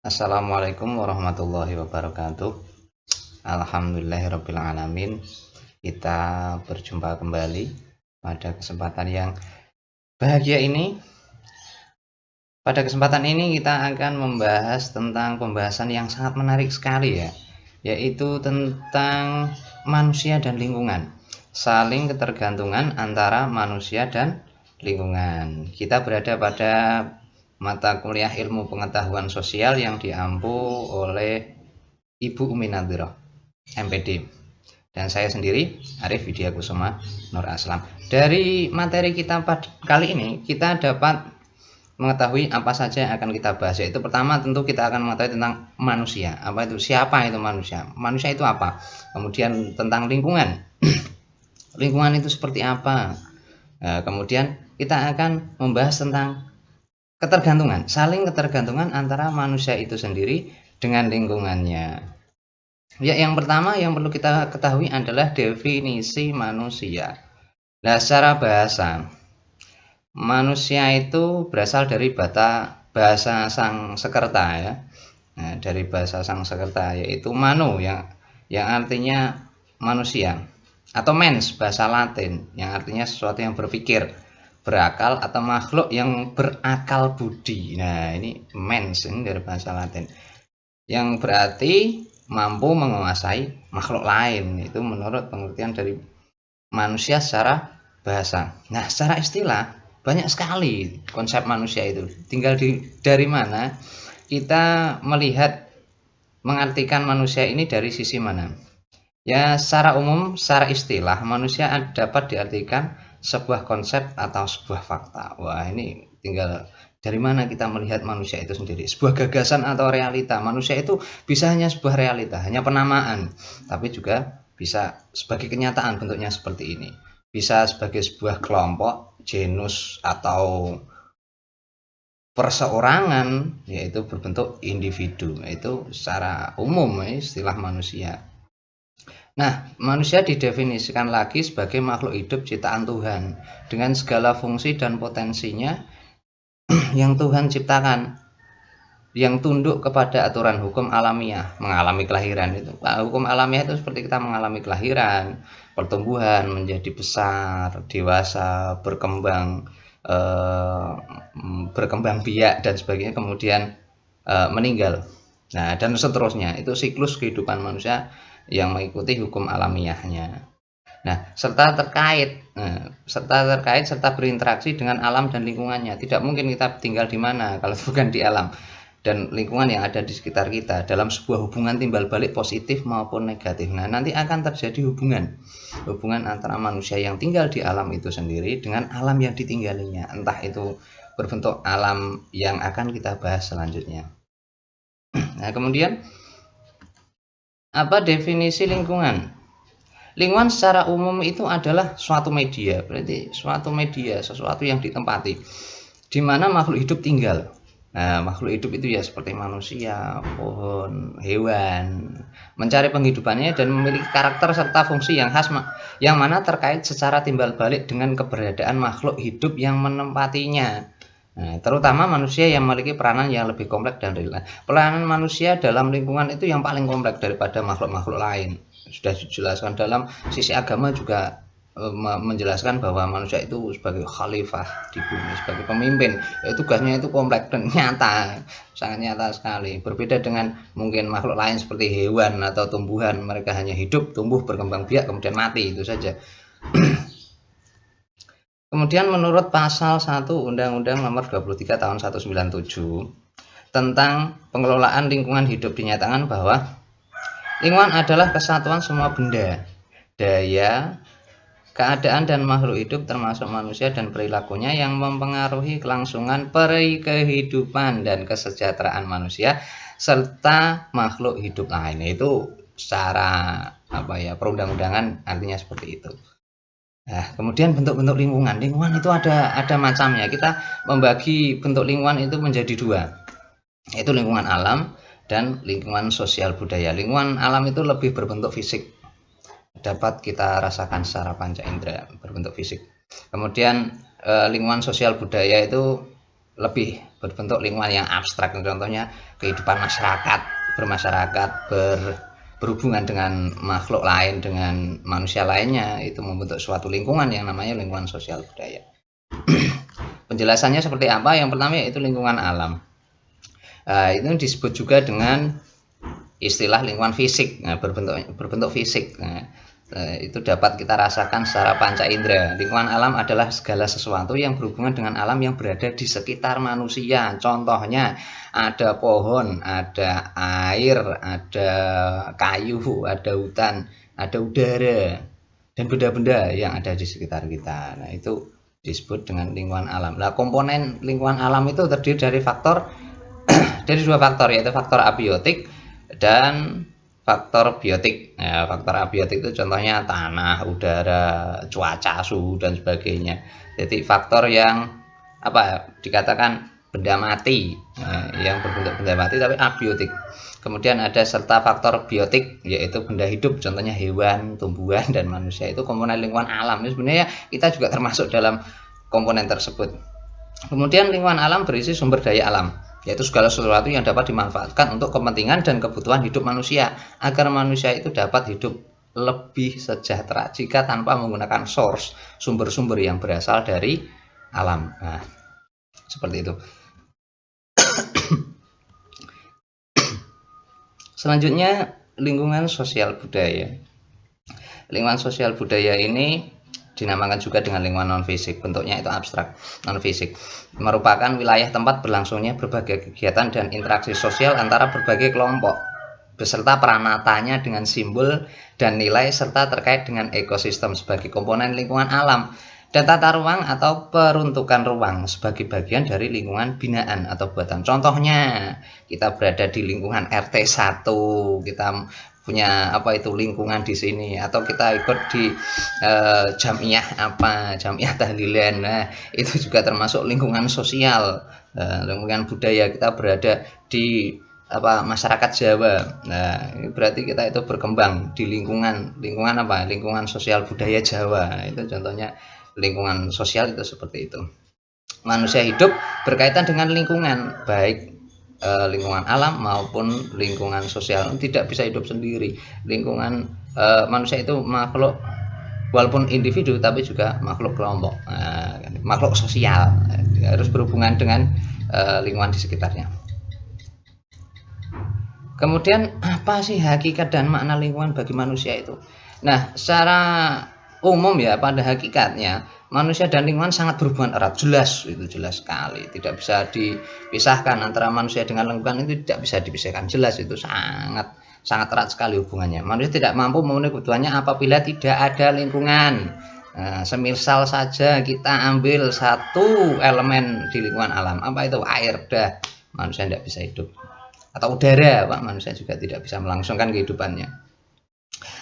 Assalamualaikum warahmatullahi wabarakatuh. Alhamdulillahirabbil alamin. Kita berjumpa kembali pada kesempatan yang bahagia ini. Pada kesempatan ini kita akan membahas tentang pembahasan yang sangat menarik sekali ya, yaitu tentang manusia dan lingkungan. Saling ketergantungan antara manusia dan lingkungan. Kita berada pada mata kuliah ilmu pengetahuan sosial yang diampu oleh Ibu Umi Nadhirah, MPD, dan saya sendiri Arif Widya Kusuma Nur Aslam. Dari materi kita kali ini kita dapat mengetahui apa saja yang akan kita bahas, yaitu pertama tentu kita akan mengetahui tentang manusia. Apa itu, siapa itu manusia, manusia itu apa, kemudian tentang lingkungan lingkungan itu seperti apa. Kemudian kita akan membahas tentang ketergantungan, saling ketergantungan antara manusia itu sendiri dengan lingkungannya. Ya, yang pertama yang perlu kita ketahui adalah definisi manusia. Nah, secara bahasa, manusia itu berasal dari bahasa Sanskerta ya. Nah, dari bahasa Sanskerta yaitu manu yang artinya manusia, atau mens bahasa Latin yang artinya sesuatu yang berpikir, berakal, atau makhluk yang berakal budi. Nah, ini mens ini dari bahasa Latin yang berarti mampu menguasai makhluk lain. Itu menurut pengertian dari manusia secara bahasa. Nah, secara istilah banyak sekali konsep manusia itu. Tinggal dari mana kita melihat mengartikan manusia ini, dari sisi mana. Ya, secara umum, secara istilah manusia dapat diartikan sebuah konsep atau sebuah fakta. Wah, ini tinggal dari mana kita melihat manusia itu sendiri. Sebuah gagasan atau realita. Manusia itu bisa hanya sebuah realita, hanya penamaan, tapi juga bisa sebagai kenyataan, bentuknya seperti ini. Bisa sebagai sebuah kelompok, genus, atau perseorangan, yaitu berbentuk individu. Itu secara umum istilah manusia. Nah, manusia didefinisikan lagi sebagai makhluk hidup ciptaan Tuhan dengan segala fungsi dan potensinya yang Tuhan ciptakan, yang tunduk kepada aturan hukum alamiah, mengalami kelahiran. Itu hukum alamiah itu seperti kita mengalami kelahiran, pertumbuhan, menjadi besar, dewasa, berkembang biak dan sebagainya, kemudian meninggal. Nah, dan seterusnya. Itu siklus kehidupan manusia yang mengikuti hukum alamiahnya. Nah, serta berinteraksi dengan alam dan lingkungannya. Tidak mungkin kita tinggal di mana kalau bukan di alam dan lingkungan yang ada di sekitar kita, dalam sebuah hubungan timbal balik positif maupun negatif. Nah, nanti akan terjadi hubungan antara manusia yang tinggal di alam itu sendiri dengan alam yang ditinggalinya, entah itu berbentuk alam yang akan kita bahas selanjutnya. Nah, kemudian apa definisi lingkungan? Lingkungan secara umum itu adalah suatu media, berarti suatu media, sesuatu yang ditempati, di mana makhluk hidup tinggal. Nah, makhluk hidup itu ya seperti manusia, pohon, hewan, mencari penghidupannya dan memiliki karakter serta fungsi yang khas, yang mana terkait secara timbal balik dengan keberadaan makhluk hidup yang menempatinya. Nah, terutama manusia yang memiliki peranan yang lebih kompleks dan real. Peranan manusia dalam lingkungan itu yang paling kompleks daripada makhluk-makhluk lain. Sudah dijelaskan dalam sisi agama juga, menjelaskan bahwa manusia itu sebagai khalifah di bumi, sebagai pemimpin. Tugasnya itu kompleks dan nyata, sangat nyata sekali. Berbeda dengan mungkin makhluk lain seperti hewan atau tumbuhan, mereka hanya hidup, tumbuh, berkembang biak, kemudian mati, itu saja. Kemudian menurut pasal 1 Undang-Undang Nomor 23 Tahun 1997 tentang pengelolaan lingkungan hidup dinyatakan bahwa lingkungan adalah kesatuan semua benda, daya, keadaan dan makhluk hidup termasuk manusia dan perilakunya yang mempengaruhi kelangsungan kehidupan dan kesejahteraan manusia serta makhluk hidup lain. Itu secara perundang-undangan artinya seperti itu. Nah, kemudian bentuk-bentuk lingkungan itu ada macamnya. Kita membagi bentuk lingkungan itu menjadi dua, yaitu lingkungan alam dan lingkungan sosial budaya. Lingkungan alam itu lebih berbentuk fisik, dapat kita rasakan secara panca indera, berbentuk fisik. Kemudian lingkungan sosial budaya itu lebih berbentuk lingkungan yang abstrak. Contohnya kehidupan masyarakat, berhubungan dengan makhluk lain, dengan manusia lainnya, itu membentuk suatu lingkungan yang namanya lingkungan sosial budaya. Penjelasannya seperti apa? Yang pertama yaitu lingkungan alam. Itu disebut juga dengan istilah lingkungan fisik, berbentuk fisik. Itu dapat kita rasakan secara panca indera. Lingkungan alam adalah segala sesuatu yang berhubungan dengan alam yang berada di sekitar manusia. Contohnya ada pohon, ada air, ada kayu, ada hutan, ada udara, dan benda-benda yang ada di sekitar kita. Nah, itu disebut dengan lingkungan alam. Nah, komponen lingkungan alam itu terdiri dari dua faktor, yaitu faktor abiotik dan faktor biotik. Faktor abiotik itu contohnya tanah, udara, cuaca, suhu, dan sebagainya. Jadi faktor yang dikatakan benda mati, yang berbentuk benda mati tapi abiotik. Kemudian ada serta faktor biotik, yaitu benda hidup, contohnya hewan, tumbuhan, dan manusia. Itu komponen lingkungan alam. Sebenarnya kita juga termasuk dalam komponen tersebut. Kemudian lingkungan alam berisi sumber daya alam, yaitu segala sesuatu yang dapat dimanfaatkan untuk kepentingan dan kebutuhan hidup manusia, agar manusia itu dapat hidup lebih sejahtera jika tanpa menggunakan sumber-sumber yang berasal dari alam. Nah, seperti itu. Selanjutnya, lingkungan sosial budaya. Lingkungan sosial budaya ini dinamakan juga dengan lingkungan non-fisik, bentuknya itu abstrak, non-fisik, merupakan wilayah tempat berlangsungnya berbagai kegiatan dan interaksi sosial antara berbagai kelompok, beserta peranatanya dengan simbol dan nilai, serta terkait dengan ekosistem sebagai komponen lingkungan alam, dan tata ruang atau peruntukan ruang sebagai bagian dari lingkungan binaan atau buatan. Contohnya, kita berada di lingkungan RT 1, kita punya lingkungan di sini, atau kita ikut di jamiah tahlilan. Nah, itu juga termasuk lingkungan sosial. Lingkungan budaya, kita berada di masyarakat Jawa. Nah, berarti kita itu berkembang di lingkungan sosial budaya Jawa. Itu contohnya lingkungan sosial itu seperti itu. Manusia hidup berkaitan dengan lingkungan, baik lingkungan alam maupun lingkungan sosial. Tidak bisa hidup sendiri. Lingkungan manusia itu makhluk, walaupun individu, tapi juga makhluk kelompok, makhluk sosial, harus berhubungan dengan lingkungan di sekitarnya. Kemudian apa sih hakikat dan makna lingkungan bagi manusia itu? Nah, secara umum ya, pada hakikatnya manusia dan lingkungan sangat berhubungan erat, jelas sekali, tidak bisa dipisahkan antara manusia dengan lingkungan. Itu tidak bisa dipisahkan, jelas, itu sangat erat sekali hubungannya. Manusia tidak mampu memenuhi kebutuhannya apabila tidak ada lingkungan. Nah, semisal saja kita ambil satu elemen di lingkungan alam, itu air, manusia tidak bisa hidup. Atau udara, manusia juga tidak bisa melangsungkan kehidupannya.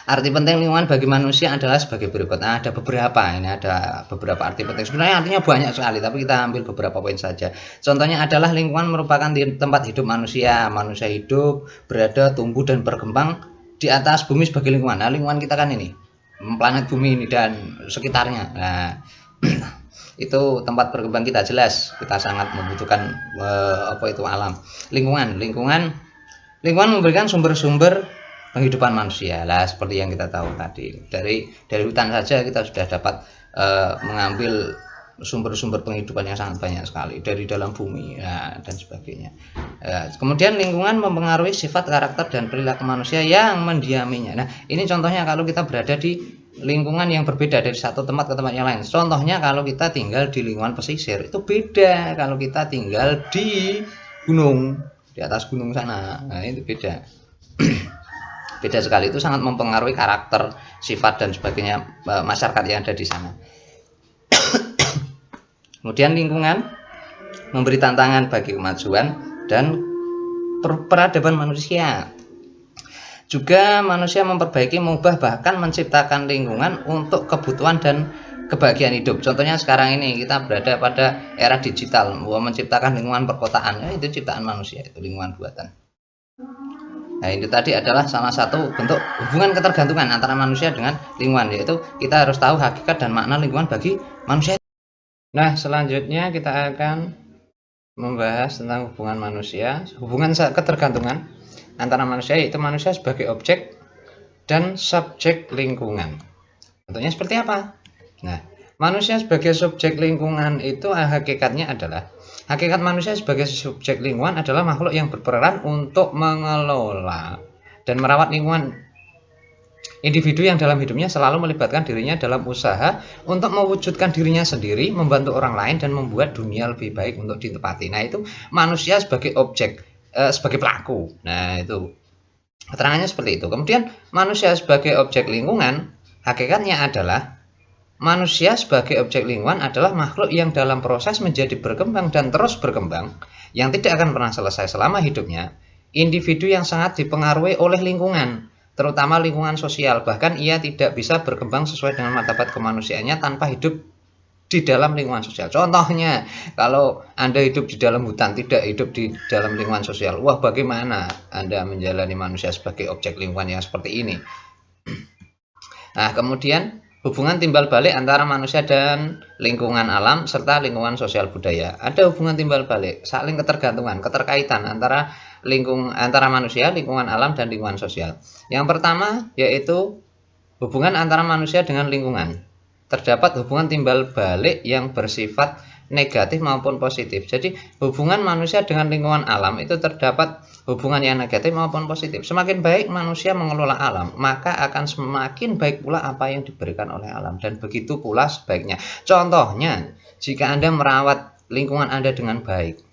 Arti penting lingkungan bagi manusia adalah sebagai berikut. Nah, ada beberapa arti penting. Sebenarnya artinya banyak sekali, tapi kita ambil beberapa poin saja. Contohnya adalah lingkungan merupakan tempat hidup manusia. Manusia hidup, berada, tumbuh, dan berkembang di atas bumi sebagai lingkungan. Nah, lingkungan kita kan ini, planet bumi ini dan sekitarnya. Nah, itu tempat berkembang kita, jelas kita sangat membutuhkan alam. Lingkungan memberikan sumber-sumber penghidupan manusia lah, seperti yang kita tahu tadi. Dari hutan saja kita sudah dapat mengambil sumber-sumber penghidupan yang sangat banyak sekali dari dalam bumi, dan sebagainya. Kemudian lingkungan mempengaruhi sifat, karakter, dan perilaku manusia yang mendiaminya. Nah, ini contohnya kalau kita berada di lingkungan yang berbeda dari satu tempat ke tempat yang lain. Contohnya kalau kita tinggal di lingkungan pesisir, itu beda kalau kita tinggal di gunung, di atas gunung sana. Nah, itu beda. Beda sekali, itu sangat mempengaruhi karakter, sifat, dan sebagainya masyarakat yang ada di sana. Kemudian lingkungan memberi tantangan bagi kemajuan dan peradaban manusia. Juga manusia memperbaiki, mengubah, bahkan menciptakan lingkungan untuk kebutuhan dan kebahagiaan hidup. Contohnya sekarang ini kita berada pada era digital, menciptakan lingkungan perkotaan. Itu ciptaan manusia, itu lingkungan buatan. Nah, itu tadi adalah salah satu bentuk hubungan ketergantungan antara manusia dengan lingkungan, yaitu kita harus tahu hakikat dan makna lingkungan bagi manusia. Nah, selanjutnya kita akan membahas tentang hubungan manusia, hubungan ketergantungan antara manusia, yaitu manusia sebagai objek dan subjek lingkungan. Bentuknya seperti apa? Nah, manusia sebagai subjek lingkungan itu hakikatnya adalah, hakikat manusia sebagai subjek lingkungan adalah makhluk yang berperan untuk mengelola dan merawat lingkungan. Individu yang dalam hidupnya selalu melibatkan dirinya dalam usaha untuk mewujudkan dirinya sendiri, membantu orang lain, dan membuat dunia lebih baik untuk ditempati. Nah, itu manusia sebagai objek, sebagai pelaku. Nah, itu keterangannya seperti itu. Kemudian manusia sebagai objek lingkungan, hakikatnya adalah manusia sebagai objek lingkungan adalah makhluk yang dalam proses menjadi berkembang dan terus berkembang, yang tidak akan pernah selesai selama hidupnya. Individu yang sangat dipengaruhi oleh lingkungan, terutama lingkungan sosial, bahkan ia tidak bisa berkembang sesuai dengan martabat kemanusiaannya tanpa hidup di dalam lingkungan sosial. Contohnya, kalau Anda hidup di dalam hutan, tidak hidup di dalam lingkungan sosial, wah, bagaimana Anda menjalani manusia sebagai objek lingkungan yang seperti ini? Nah, kemudian hubungan timbal balik antara manusia dan lingkungan alam serta lingkungan sosial budaya. Ada hubungan timbal balik, saling ketergantungan, keterkaitan antara manusia, lingkungan alam, dan lingkungan sosial. Yang pertama yaitu hubungan antara manusia dengan lingkungan. Terdapat hubungan timbal balik yang bersifat negatif maupun positif. Jadi hubungan manusia dengan lingkungan alam itu terdapat hubungan yang negatif maupun positif. Semakin baik manusia mengelola alam, maka akan semakin baik pula apa yang diberikan oleh alam, dan begitu pula sebaiknya. Contohnya, jika Anda merawat lingkungan Anda dengan baik,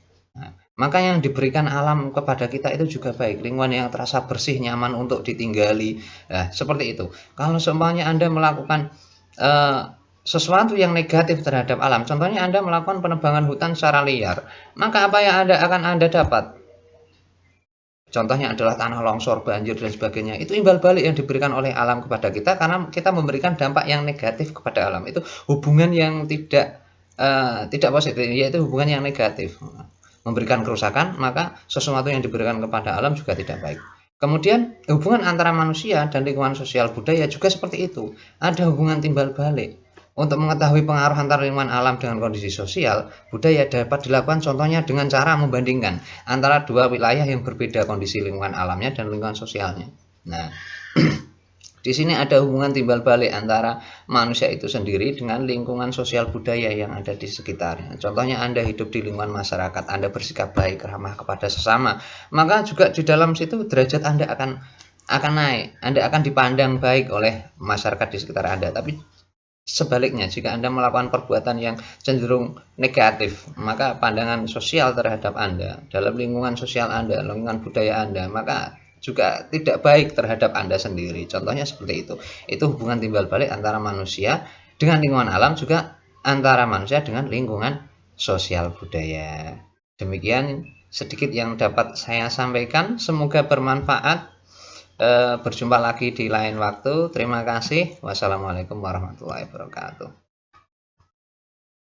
maka yang diberikan alam kepada kita itu juga baik. Lingkungan yang terasa bersih, nyaman untuk ditinggali. Nah, seperti itu. Kalau seumpamanya Anda melakukan sesuatu yang negatif terhadap alam, contohnya Anda melakukan penebangan hutan secara liar, maka apa yang akan Anda dapat? Contohnya adalah tanah longsor, banjir, dan sebagainya. Itu imbal balik yang diberikan oleh alam kepada kita karena kita memberikan dampak yang negatif kepada alam. Itu hubungan yang tidak positif, yaitu hubungan yang negatif. Memberikan kerusakan, maka sesuatu yang diberikan kepada alam juga tidak baik. Kemudian hubungan antara manusia dan lingkungan sosial budaya juga seperti itu. Ada hubungan timbal balik. Untuk mengetahui pengaruh antara lingkungan alam dengan kondisi sosial budaya dapat dilakukan contohnya dengan cara membandingkan antara dua wilayah yang berbeda kondisi lingkungan alamnya dan lingkungan sosialnya. Nah, di sini ada hubungan timbal balik antara manusia itu sendiri dengan lingkungan sosial budaya yang ada di sekitarnya. Contohnya Anda hidup di lingkungan masyarakat, Anda bersikap baik, ramah kepada sesama, maka juga di dalam situ derajat Anda akan naik. Anda akan dipandang baik oleh masyarakat di sekitar Anda. Tapi sebaliknya, jika Anda melakukan perbuatan yang cenderung negatif, maka pandangan sosial terhadap Anda, dalam lingkungan sosial Anda, lingkungan budaya Anda, maka juga tidak baik terhadap Anda sendiri. Contohnya seperti itu. Itu hubungan timbal balik antara manusia dengan lingkungan alam, juga antara manusia dengan lingkungan sosial budaya. Demikian sedikit yang dapat saya sampaikan. Semoga bermanfaat. Berjumpa lagi di lain waktu. Terima kasih. Wassalamualaikum warahmatullahi wabarakatuh.